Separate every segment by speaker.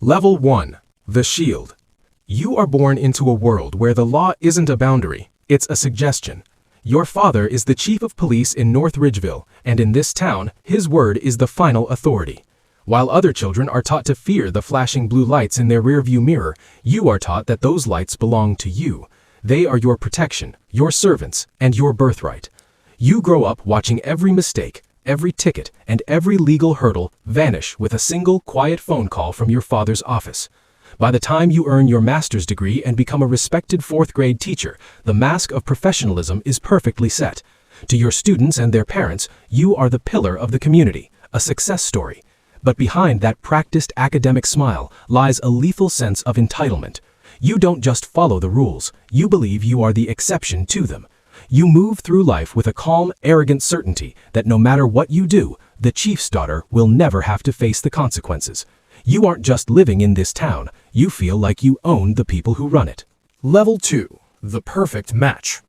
Speaker 1: Level 1. The Shield. You are born into a world where the law isn't a boundary, it's a suggestion. Your father is the chief of police in North Ridgeville, and in this town, his word is the final authority. While other children are taught to fear the flashing blue lights in their rearview mirror, you are taught that those lights belong to you. They are your protection, your servants, and your birthright. You grow up watching every mistake, every ticket, and every legal hurdle vanish with a single quiet phone call from your father's office. By the time you earn your master's degree and become a respected fourth-grade teacher, the mask of professionalism is perfectly set. To your students and their parents, you are the pillar of the community, a success story. But behind that practiced academic smile lies a lethal sense of entitlement. You don't just follow the rules, you believe you are the exception to them. You move through life with a calm, arrogant certainty that no matter what you do, the chief's daughter will never have to face the consequences. You aren't just living in this town, you feel like you own the people who run it.
Speaker 2: Level 2. The Perfect Match.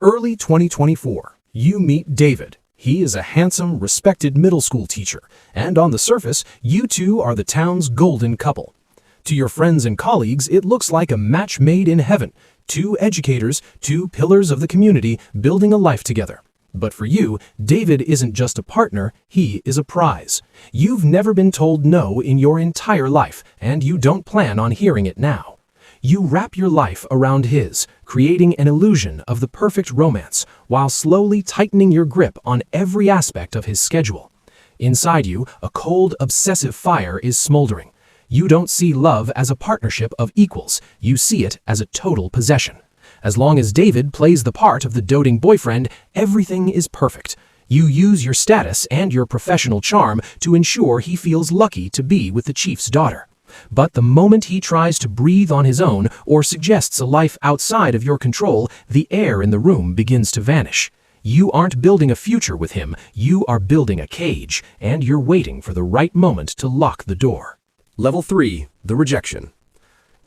Speaker 2: Early 2024, you meet David. He is a handsome, respected middle school teacher, and on the surface, you two are the town's golden couple. To your friends and colleagues, it looks like a match made in heaven. Two educators, two pillars of the community, building a life together. But for you, David isn't just a partner, he is a prize. You've never been told no in your entire life, and you don't plan on hearing it now. You wrap your life around his, creating an illusion of the perfect romance, while slowly tightening your grip on every aspect of his schedule. Inside you, a cold, obsessive fire is smoldering. You don't see love as a partnership of equals, you see it as a total possession. As long as David plays the part of the doting boyfriend, everything is perfect. You use your status and your professional charm to ensure he feels lucky to be with the chief's daughter. But the moment he tries to breathe on his own or suggests a life outside of your control, the air in the room begins to vanish. You aren't building a future with him, you are building a cage, and you're waiting for the right moment to lock the door.
Speaker 3: Level 3. The Rejection.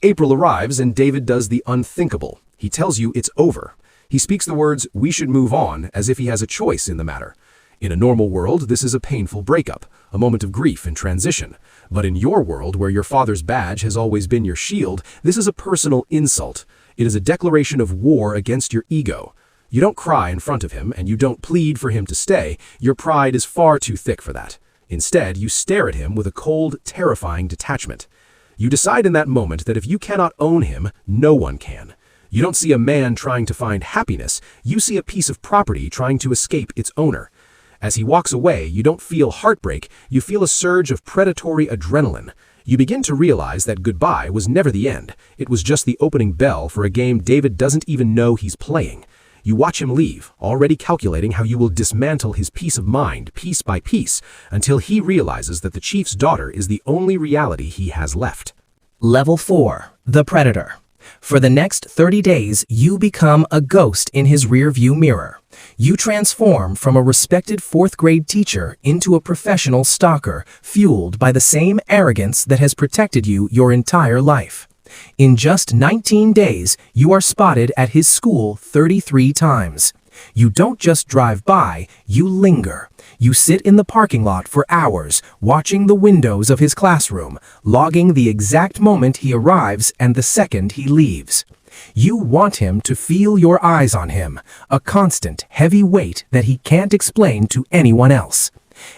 Speaker 3: April arrives and David does the unthinkable. He tells you it's over. He speaks the words, "we should move on," as if he has a choice in the matter. In a normal world, this is a painful breakup, a moment of grief and transition. But in your world, where your father's badge has always been your shield, this is a personal insult. It is a declaration of war against your ego. You don't cry in front of him, and you don't plead for him to stay. Your pride is far too thick for that. Instead, you stare at him with a cold, terrifying detachment. You decide in that moment that if you cannot own him, no one can. You don't see a man trying to find happiness, you see a piece of property trying to escape its owner. As he walks away, you don't feel heartbreak, you feel a surge of predatory adrenaline. You begin to realize that goodbye was never the end. It was just the opening bell for a game David doesn't even know he's playing. You watch him leave, already calculating how you will dismantle his peace of mind piece by piece, until he realizes that the chief's daughter is the only reality he has left.
Speaker 4: Level 4. The Predator. For the next 30 days, you become a ghost in his rearview mirror. You transform from a respected fourth-grade teacher into a professional stalker, fueled by the same arrogance that has protected you your entire life. In just 19 days, you are spotted at his school 33 times. You don't just drive by, you linger. You sit in the parking lot for hours, watching the windows of his classroom, logging the exact moment he arrives and the second he leaves. You want him to feel your eyes on him, a constant, heavy weight that he can't explain to anyone else.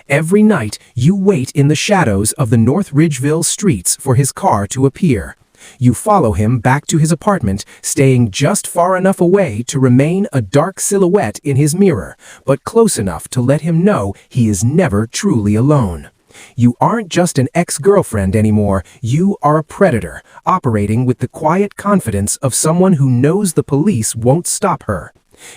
Speaker 4: Every night, you wait in the shadows of the North Ridgeville streets for his car to appear. You follow him back to his apartment, staying just far enough away to remain a dark silhouette in his mirror, but close enough to let him know he is never truly alone. You aren't just an ex-girlfriend anymore, you are a predator, operating with the quiet confidence of someone who knows the police won't stop her.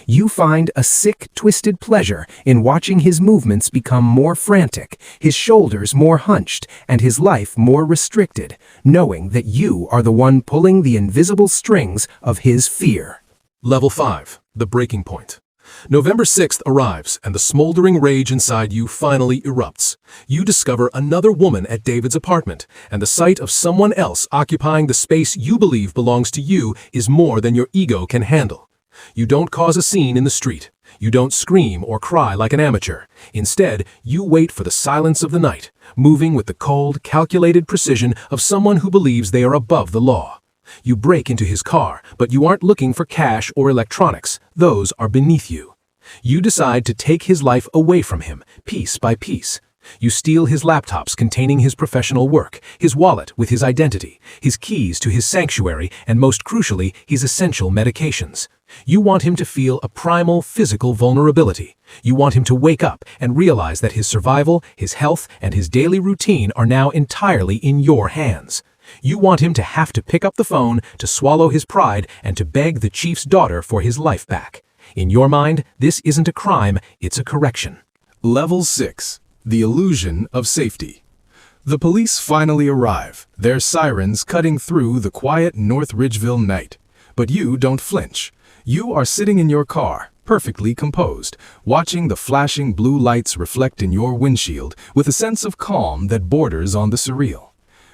Speaker 4: You find a sick, twisted pleasure in watching his movements become more frantic, his shoulders more hunched, and his life more restricted, knowing that you are the one pulling the invisible strings of his fear.
Speaker 1: Level 5. The Breaking Point. November 6th arrives, and the smoldering rage inside you finally erupts. You discover another woman at David's apartment, and the sight of someone else occupying the space you believe belongs to you is more than your ego can handle. You don't cause a scene in the street. You don't scream or cry like an amateur. Instead, you wait for the silence of the night, moving with the cold, calculated precision of someone who believes they are above the law. You break into his car, but you aren't looking for cash or electronics. Those are beneath you. You decide to take his life away from him, piece by piece. You steal his laptops containing his professional work, his wallet with his identity, his keys to his sanctuary, and most crucially, his essential medications. You want him to feel a primal physical vulnerability. You want him to wake up and realize that his survival, his health, and his daily routine are now entirely in your hands. You want him to have to pick up the phone, to swallow his pride, and to beg the chief's daughter for his life back. In your mind, this isn't a crime, it's a correction.
Speaker 2: Level 6. The illusion of safety. The police finally arrive, their sirens cutting through the quiet North Ridgeville night. But you don't flinch. You are sitting in your car, perfectly composed, watching the flashing blue lights reflect in your windshield with a sense of calm that borders on the surreal.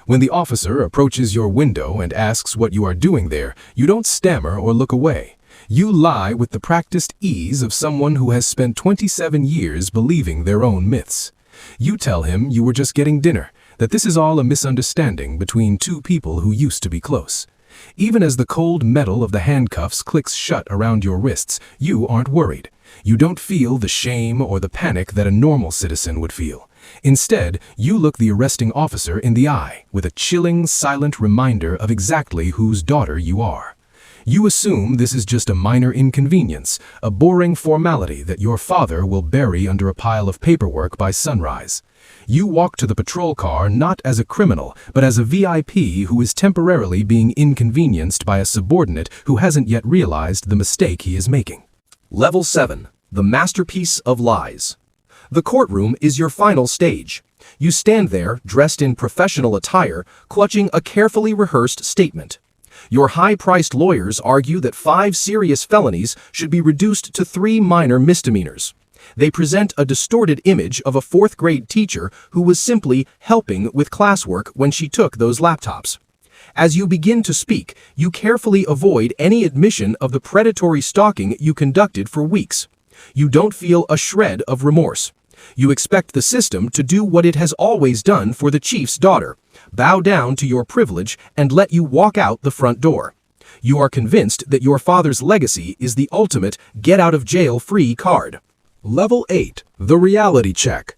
Speaker 2: When the officer approaches your window and asks what you are doing there, you don't stammer or look away. You lie with the practiced ease of someone who has spent 27 years believing their own myths. You tell him you were just getting dinner, that this is all a misunderstanding between two people who used to be close. Even as the cold metal of the handcuffs clicks shut around your wrists, you aren't worried. You don't feel the shame or the panic that a normal citizen would feel. Instead, you look the arresting officer in the eye with a chilling, silent reminder of exactly whose daughter you are. You assume this is just a minor inconvenience, a boring formality that your father will bury under a pile of paperwork by sunrise. You walk to the patrol car not as a criminal, but as a VIP who is temporarily being inconvenienced by a subordinate who hasn't yet realized the mistake he is making.
Speaker 3: Level 7. The masterpiece of lies. The courtroom is your final stage. You stand there, dressed in professional attire, clutching a carefully rehearsed statement. Your high-priced lawyers argue that 5 serious felonies should be reduced to 3 minor misdemeanors. They present a distorted image of a 4th-grade teacher who was simply helping with classwork when she took those laptops. As you begin to speak, you carefully avoid any admission of the predatory stalking you conducted for weeks. You don't feel a shred of remorse. You expect the system to do what it has always done for the chief's daughter, bow down to your privilege and let you walk out the front door. You are convinced that your father's legacy is the ultimate get-out-of-jail-free card.
Speaker 2: Level 8. The reality check.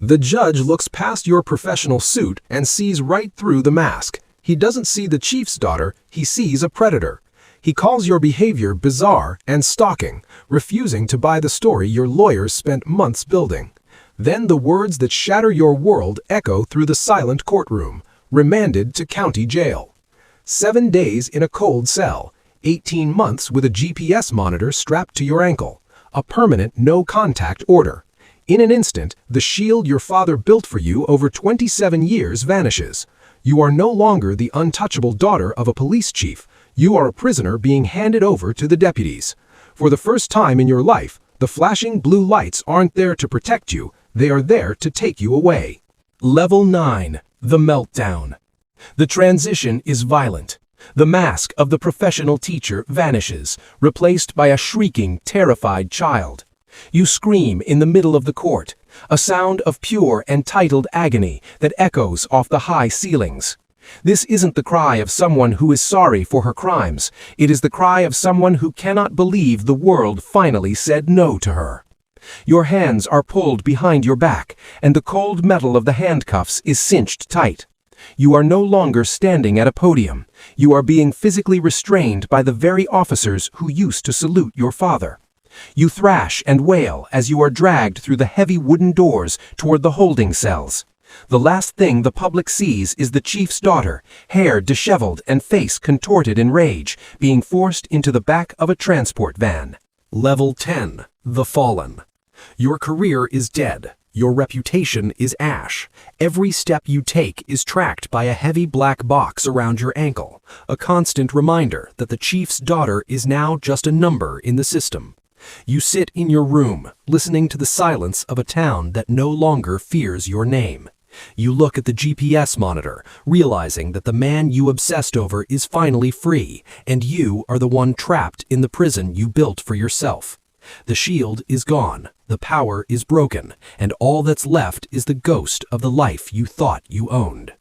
Speaker 2: The judge looks past your professional suit and sees right through the mask. He doesn't see the chief's daughter, he sees a predator. He calls your behavior bizarre and stalking, refusing to buy the story your lawyers spent months building. Then the words that shatter your world echo through the silent courtroom, remanded to county jail. 7 days in a cold cell, 18 months with a GPS monitor strapped to your ankle, a permanent no-contact order. In an instant, the shield your father built for you over 27 years vanishes. You are no longer the untouchable daughter of a police chief. You are a prisoner being handed over to the deputies. For the first time in your life, the flashing blue lights aren't there to protect you, they are there to take you away. Level 9. The meltdown. The transition is violent. The mask of the professional teacher vanishes, replaced by a shrieking, terrified child. You scream in the middle of the court, a sound of pure and titled agony that echoes off the high ceilings. This isn't the cry of someone who is sorry for her crimes. It is the cry of someone who cannot believe the world finally said no to her. Your hands are pulled behind your back, and the cold metal of the handcuffs is cinched tight. You are no longer standing at a podium. You are being physically restrained by the very officers who used to salute your father. You thrash and wail as you are dragged through the heavy wooden doors toward the holding cells. The last thing the public sees is the chief's daughter, hair disheveled and face contorted in rage, being forced into the back of a transport van.
Speaker 3: Level 10. The Fallen. Your career is dead. Your reputation is ash. Every step you take is tracked by a heavy black box around your ankle, a constant reminder that the chief's daughter is now just a number in the system. You sit in your room, listening to the silence of a town that no longer fears your name. You look at the GPS monitor, realizing that the man you obsessed over is finally free, and you are the one trapped in the prison you built for yourself.
Speaker 2: The shield is gone, the power is broken, and all that's left is the ghost of the life you thought you owned.